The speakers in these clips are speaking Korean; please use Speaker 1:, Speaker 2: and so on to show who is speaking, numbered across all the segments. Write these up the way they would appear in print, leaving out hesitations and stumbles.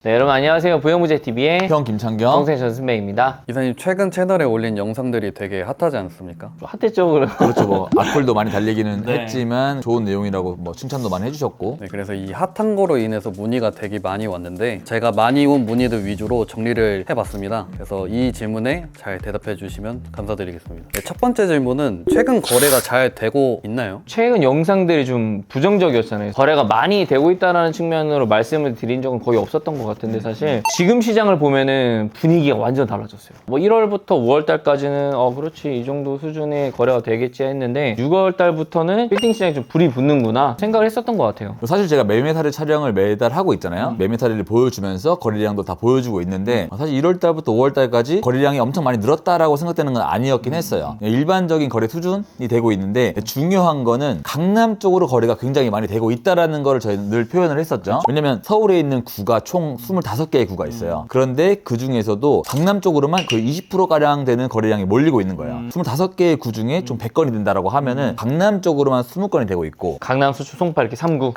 Speaker 1: 네, 여러분 안녕하세요. 부영부재TV의
Speaker 2: 형 김창경
Speaker 1: 동생 전승배입니다.
Speaker 3: 이사님 최근 채널에 올린 영상들이 되게 핫하지 않습니까?
Speaker 1: 좀 핫했죠, 그럼?
Speaker 2: 그렇죠. 뭐 악플도 많이 달리기는
Speaker 1: 네.
Speaker 2: 했지만 좋은 내용이라고 뭐 칭찬도 많이 해주셨고
Speaker 3: 네, 그래서 이 핫한 거로 인해서 문의가 되게 많이 왔는데 제가 많이 온 문의들 위주로 정리를 해봤습니다. 그래서 이 질문에 잘 대답해 주시면 감사드리겠습니다. 네, 첫 번째 질문은 최근 거래가 잘 되고 있나요?
Speaker 1: 최근 영상들이 좀 부정적이었잖아요. 거래가 많이 되고 있다는 측면으로 말씀을 드린 적은 거의 없었던 것 같은데 사실 지금 시장을 보면은 분위기가 완전 달라졌어요. 뭐 1월부터 5월달까지는 그렇지 이 정도 수준의 거래가 되겠지 했는데 6월달부터는 빌딩 시장에 좀 불이 붙는구나 생각을 했었던 것 같아요.
Speaker 2: 사실 제가 매매사례 촬영을 매달 하고 있잖아요. 매매사례를 보여주면서 거래량도 다 보여주고 있는데 사실 1월달부터 5월달까지 거래량이 엄청 많이 늘었다라고 생각되는 건 아니었긴 했어요. 일반적인 거래 수준이 되고 있는데 중요한 거는 강남 쪽으로 거래가 굉장히 많이 되고 있다라는 거를 저희는 늘 표현을 했었죠. 왜냐면 서울에 있는 구가 총 25개의 구가 있어요. 그런데 그 중에서도 강남 쪽으로만 거의 20%가량 되는 거래량이 몰리고 있는 거예요. 25개의 구 중에 좀 100건이 된다라고 하면은 강남 쪽으로만 20건이 되고 있고
Speaker 1: 강남, 수축, 송파 이렇게 3구.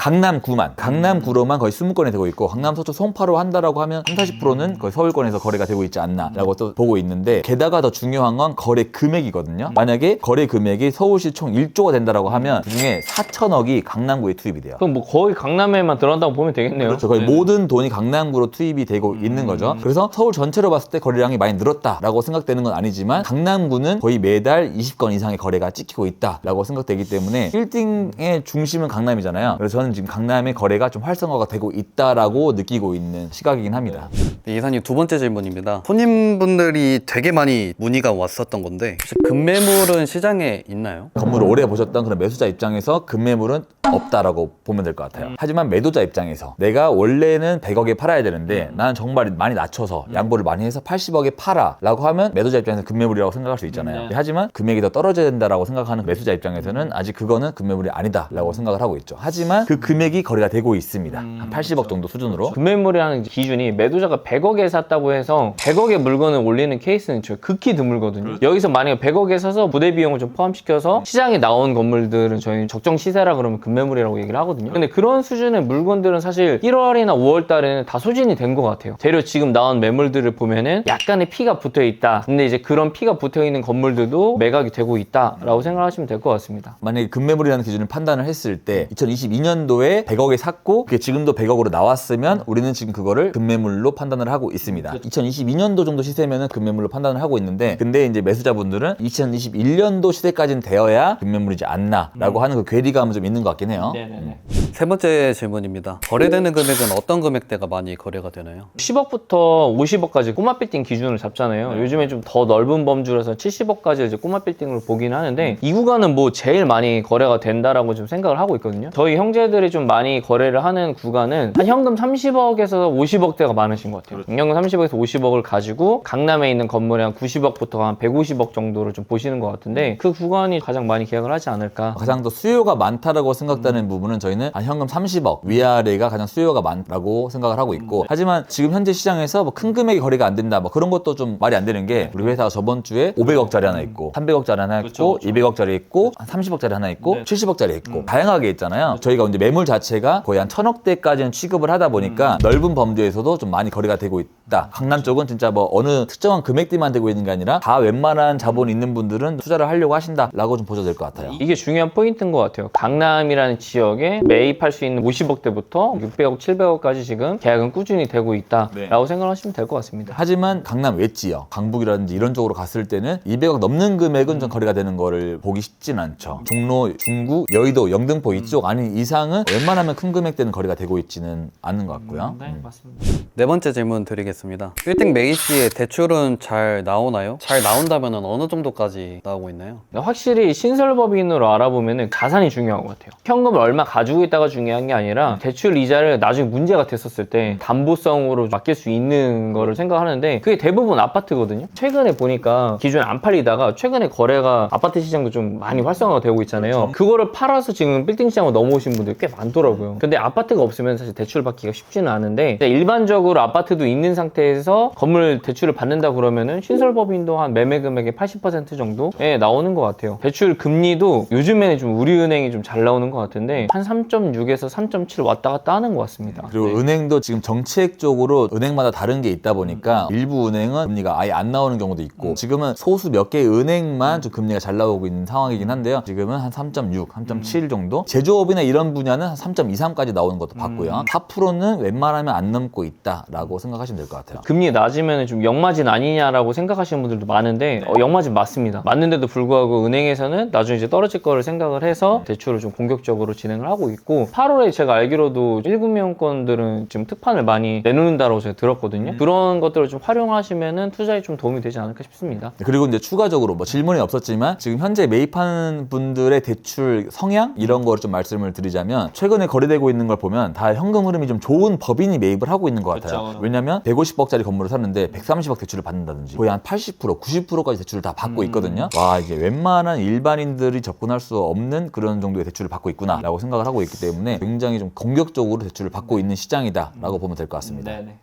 Speaker 2: 강남구로만 거의 20건이 되고 있고 강남, 서초, 송파로 한다라고 하면 30~40%는 거의 서울권에서 거래가 되고 있지 않나라고 또 보고 있는데 게다가 더 중요한 건 거래 금액이거든요. 만약에 거래 금액이 서울시 총 1조가 된다라고 하면 그중에 4천억이 강남구에 투입이 돼요.
Speaker 1: 그럼 뭐 거의 강남에만 들어간다고 보면 되겠네요.
Speaker 2: 그렇죠. 거의 모든 돈이 강남구로 투입이 되고 있는 거죠. 그래서 서울 전체로 봤을 때 거래량이 많이 늘었다라고 생각되는 건 아니지만 강남구는 거의 매달 20건 이상의 거래가 찍히고 있다라고 생각되기 때문에 빌딩의 중심은 강남이잖아요. 그래서 저는 지금 강남의 거래가 좀 활성화가 되고 있다라고 느끼고 있는 시각이긴 합니다.
Speaker 3: 네, 이사님 두 번째 질문입니다. 손님분들이 되게 많이 문의가 왔었던 건데 혹시 급매물은 시장에 있나요?
Speaker 2: 건물을 오래 보셨던 그런 매수자 입장에서 급매물은 없다라고 보면 될 것 같아요. 하지만 매도자 입장에서 내가 원래는 100억에 팔아야 되는데 나는 정말 많이 낮춰서 양보를 많이 해서 80억에 팔아 라고 하면 매도자 입장에서 급매물이라고 생각할 수 있잖아요. 하지만 금액이 더 떨어져야 된다라고 생각하는 매수자 입장에서는 아직 그거는 급매물이 아니다 라고 생각을 하고 있죠. 하지만 그 금액이 거래가 되고 있습니다. 한 80억 정도 수준으로.
Speaker 1: 금매물이라는 기준이 매도자가 100억에 샀다고 해서 100억의 물건을 올리는 케이스는 극히 드물거든요. 여기서 만약에 100억에 사서 부대 비용을 좀 포함시켜서 시장에 나온 건물들은 저희는 적정 시세라 그러면 금매물이라고 얘기를 하거든요. 근데 그런 수준의 물건들은 사실 1월이나 5월 달에는 다 소진이 된 것 같아요. 대략 지금 나온 매물들을 보면은 약간의 피가 붙어 있다. 근데 이제 그런 피가 붙어 있는 건물들도 매각이 되고 있다라고 생각하시면 될 것 같습니다.
Speaker 2: 만약에 급매물이라는 기준을 판단을 했을 때 2022년도에 100억에 샀고 그게 지금도 100억으로 나왔으면 우리는 지금 그거를 급매물로 판단을 하고 있습니다. 2022년도 정도 시세면은 급매물로 판단을 하고 있는데 근데 이제 매수자분들은 2021년도 시세까지는 되어야 급매물이지 않나라고 하는 그 괴리감은 좀 있는 것 같긴 해요.
Speaker 1: 네네네.
Speaker 3: 세 번째 질문입니다. 거래되는 금액은 어떤 금액대가 많이 거래가 되나요?
Speaker 1: 10억부터 50억까지 꼬마 빌딩 기준으로 잡잖아요. 요즘에 좀 더 넓은 범주라서 70억까지 이제 꼬마 빌딩으로 보긴 하는데 이 구간은 뭐 제일 많이 거래가 된다라고 좀 생각을 하고 있거든요. 저희 형제들이 좀 많이 거래를 하는 구간은 한 현금 30억에서 50억대가 많으신 것 같아요. 현금 30억에서 50억을 가지고 강남에 있는 건물에 한 90억부터 한 150억 정도를 좀 보시는 것 같은데 그 구간이 가장 많이 계약을 하지 않을까.
Speaker 2: 가장 더 수요가 많다라고 생각되는 부분은 저희는 한 현금 30억 위아래가 가장 수요가 많다고 생각을 하고 있고 하지만 지금 현재 시장에서 뭐 큰 금액이 거래가 안 된다 뭐 그런 것도 좀 말이 안 되는 게 우리 회사가 저번 주에 500억짜리 하나 있고 300억짜리 하나 있고 200억짜리 있고 한 30억짜리 하나 있고 70억짜리 있고 다양하게 있잖아요. 저희가 이제 매물 자체가 거의 한 1000억대까지는 취급을 하다 보니까 넓은 범주에서도 좀 많이 거래가 되고 있다. 강남 쪽은 진짜 뭐 어느 특정한 금액대만 되고 있는 게 아니라 다 웬만한 자본 있는 분들은 투자를 하려고 하신다라고 좀 보셔도 될 것 같아요.
Speaker 1: 이게 중요한 포인트인 것 같아요. 강남이라는 지역에 매입할 수 있는 50억대부터 600억, 700억까지 지금 계약은 꾸준히 되고 있다라고 생각하시면 될 것 같습니다.
Speaker 2: 하지만 강남 외지역, 강북이라든지 이런 쪽으로 갔을 때는 200억 넘는 금액은 좀 거래가 되는 거를 보기 쉽진 않죠. 종로, 중구, 여의도, 영등포 이쪽 아닌 이상은 웬만하면 큰 금액대는 거래가 되고 있지는 않는 것 같고요.
Speaker 1: 네, 맞습니다.
Speaker 3: 네 번째 질문 드리겠습니다. 빌딩 매입 시에 대출은 잘 나오나요? 잘 나온다면 어느 정도까지 나오고 있나요?
Speaker 1: 확실히 신설법인으로 알아보면 자산이 중요한 것 같아요. 현금을 얼마 가지고 있다가 중요한 게 아니라 대출 이자를 나중에 문제가 됐었을 때 담보성으로 맡길 수 있는 거를 생각하는데 그게 대부분 아파트거든요. 최근에 보니까 기존에 안 팔리다가 최근에 거래가 아파트 시장도 좀 많이 활성화가 되고 있잖아요. 그거를 팔아서 지금 빌딩 시장으로 넘어오신 분들이 꽤 많더라고요. 근데 아파트가 없으면 사실 대출 받기가 쉽지는 않은데 일반적으로 아파트도 있는 상태에서 건물 대출을 받는다 그러면은 신설법인도 한 매매 금액의 80% 정도에 나오는 것 같아요. 대출 금리도 요즘에는 좀 우리은행이 좀 잘 나오는 것 같은데 한 3.6에서 3.7 왔다 갔다 하는 것 같습니다.
Speaker 2: 그리고 은행도 지금 정책적으로 은행마다 다른 게 있다 보니까 일부 은행은 금리가 아예 안 나오는 경우도 있고 지금은 소수 몇 개의 은행만 좀 금리가 잘 나오고 있는 상황이긴 한데요. 지금은 한 3.6, 3.7 정도. 제조업이나 이런 분야는 한 3.23까지 나오는 것도 봤고요. 4%는 웬만하면 안 넘고 있다라고 생각하시면 될 것 같아요.
Speaker 1: 금리 낮으면 좀 역마진 아니냐라고 생각하시는 분들도 많은데 역마진 맞습니다. 맞는데도 불구하고 은행에서는 나중에 이제 떨어질 거를 생각을 해서 대출을 좀 공격적으로 진행을 하고 있고 8월에 제가 알기로도 1금융권들은 지금 특판을 많이 내놓는다고 제가 들었거든요. 그런 것들을 좀 활용하시면은 투자에 좀 도움이 되지 않을까 싶습니다.
Speaker 2: 그리고 이제 추가적으로 뭐 질문이 없었지만 지금 현재 매입하는 분들의 대출 성향 이런 거를 좀 말씀을 드리자면 최근에 거래되고 있는 걸 보면 다 현금 흐름이 좀 좋은 법인이 매입을 하고 있는 것 같아요.
Speaker 1: 그렇죠.
Speaker 2: 왜냐면 150억짜리 건물을 샀는데 130억 대출을 받는다든지 거의 한 80%, 90%까지 대출을 다 받고 있거든요. 와, 이게 웬만한 일반인들이 접근할 수 없는 그런 정도의 대출을 받고 있구나라고 생각을 하고 있기 때문에 굉장히 좀 공격적으로 대출을 받고 있는 시장이다라고 보면 될 것 같습니다.
Speaker 1: 네네.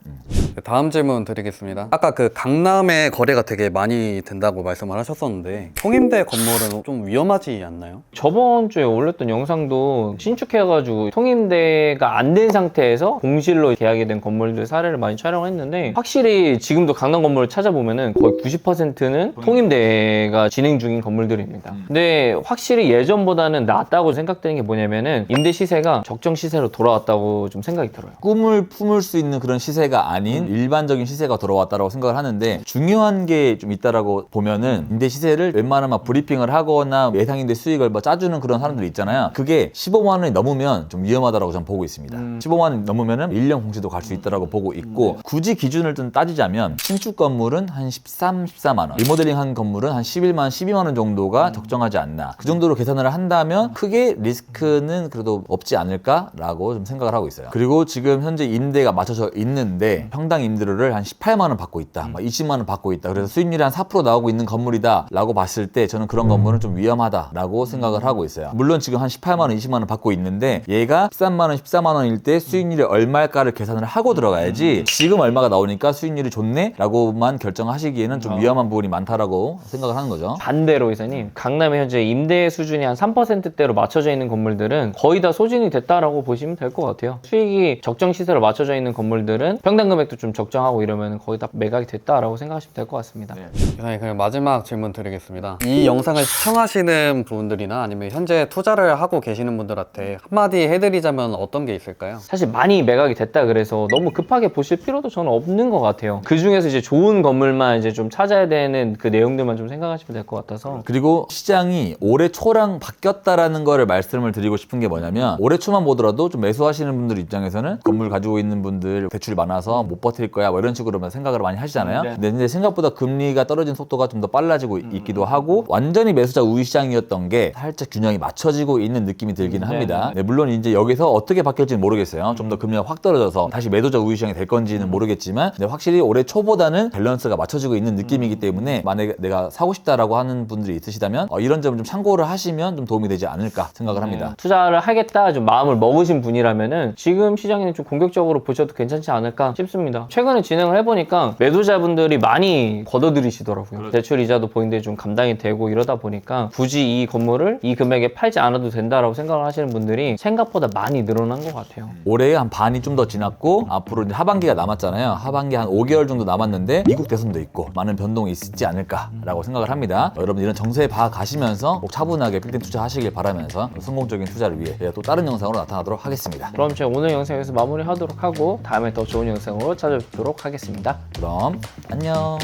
Speaker 3: 다음 질문 드리겠습니다. 아까 그 강남에 거래가 되게 많이 된다고 말씀을 하셨었는데 통임대 건물은 좀 위험하지 않나요?
Speaker 1: 저번 주에 올렸던 영상도 신축해가지고 통임대가 안 된 상태에서 공실로 계약이 된 건물들 사례를 많이 촬영했는데 확실히 지금도 강남 건물을 찾아보면은 거의 90%는 통임대가 진행 중인 건물들입니다. 근데 확실히 예전보다는 낫다고 생각되는 게 뭐냐면은 임대 시세가 적정 시세로 돌아왔다고 좀 생각이 들어요.
Speaker 2: 꿈을 품을 수 있는 그런 시세가 아닌 일반적인 시세가 돌아왔다라고 생각을 하는데 중요한 게 좀 있다라고 보면은 임대 시세를 웬만하면 막 브리핑을 하거나 예상임대 수익을 뭐 짜주는 그런 사람들 있잖아요. 그게 15만 원이 넘으면 좀 위험하다라고 저는 보고 있습니다. 15만 원이 넘으면은 1년 공시도 갈 수 있다라고 보고 있고 굳이 기준을 좀 따지자면 신축 건물은 한 13, 14만 원, 리모델링 한 건물은 한 11만, 12만 원 정도가 적정하지 않나. 그 정도로 계산을 한다면 크게 리스크는 그래도 없지 않을까라고 좀 생각을 하고 있어요. 그리고 지금 현재 임대가 맞춰져 있는데 평당 임대료를 한 18만 원 받고 있다, 막 20만 원 받고 있다. 그래서 수익률이 한 4% 나오고 있는 건물이다라고 봤을 때 저는 그런 건물은 좀 위험하다라고 생각을 하고 있어요. 물론 지금 한 18만 원, 20만 원 받고 있는데 얘가 13만 원, 14만 원일 때 수익률이 얼마일까를 계산을 하고 들어가야지 지금 얼마가 나오니까 수익률이 좋네라고만 결정하시기에는 좀 위험한 부분이 많다라고 생각을 하는 거죠.
Speaker 1: 반대로 이사님, 강남에 현재 임대 수준이 한 3%대로 맞춰져 있는 건물들은 거의 다 소진이 됐다라고 보시면 될 것 같아요. 수익이 적정 시세로 맞춰져 있는 건물들은 평당 금액도 좀 적정하고 이러면 거의 다 매각이 됐다라고 생각하시면 될 것 같습니다.
Speaker 3: 네, 그럼 마지막 질문 드리겠습니다. 이 영상을 시청하시는 분들이나 아니면 현재 투자를 하고 계시는 분들한테 한마디 해드리자면 어떤 게 있을까요?
Speaker 1: 사실 많이 매각이 됐다 그래서 너무 급하게 보실 필요도 저는 없는 것 같아요. 그 중에서 이제 좋은 건물만 이제 좀 찾아야 되는 그 내용들만 좀 생각하시면 될 것 같아서.
Speaker 2: 그리고 시장이 올해 초랑 바뀌었다라는 거를 말씀을 드리고 싶은 게 뭐냐면 올해 초만 보더라도 좀 매수하시는 분들 입장에서는 건물 가지고 있는 분들 대출이 많아서 못 버틸 거야 뭐 이런 식으로만 생각을 많이 하시잖아요. 근데 이제 생각보다 금리가 떨어진 속도가 좀 더 빨라지고 있기도 하고 완전히 매수자 우위 시장이었던 게 살짝 균형이 맞춰지고 있는 느낌이 들기는 합니다. 네, 물론 이제 여기서 어떻게 바뀔지는 모르겠어요. 좀 더 금리가 확 떨어져서 다시 매도자 우위 시장이 될 건지는 모르겠지만 근데 확실히 올해 초보다는 밸런스가 맞춰지고 있는 느낌이기 때문에 만약에 내가 사고 싶다라고 하는 분들이 있으시다면 이런 점을 좀 참고를 하시면 좀 도움이 되지 않을까 생각을 합니다.
Speaker 1: 투자를 하겠다 좀 마음을 먹으신 분이라면은 지금 시장에는 좀 공격적으로 보셔도 괜찮지 않을까 싶습니다. 최근에 진행을 해보니까 매도자분들이 많이 걷어들이시더라고요. 대출 이자도 보이는데 좀 감당이 되고 이러다 보니까 굳이 이 건물을 이 금액에 팔지 않아도 된다라고 생각을 하시는 분들이 생각보다 많이 늘어난 것 같아요.
Speaker 2: 올해 한 반이 좀 더 지났고 앞으로 이제 하반기가 남았잖아요. 하반기 한 5개월 정도 남았는데 미국 대선도 있고 많은 변동이 있지 않을까라고 생각을 합니다. 여러분 이런 정세 봐 가시면서 꼭 차분하게 빌딩 투자하시길 바라면서 성공적인 투자를 위해 제가 또 다른 영상으로 나타나도록 하겠습니다.
Speaker 1: 그럼 제가 오늘 영상 여기서 마무리하도록 하고 다음에 더 좋은 영상으로 찾아뵙도록 하겠습니다.
Speaker 2: 그럼 안녕.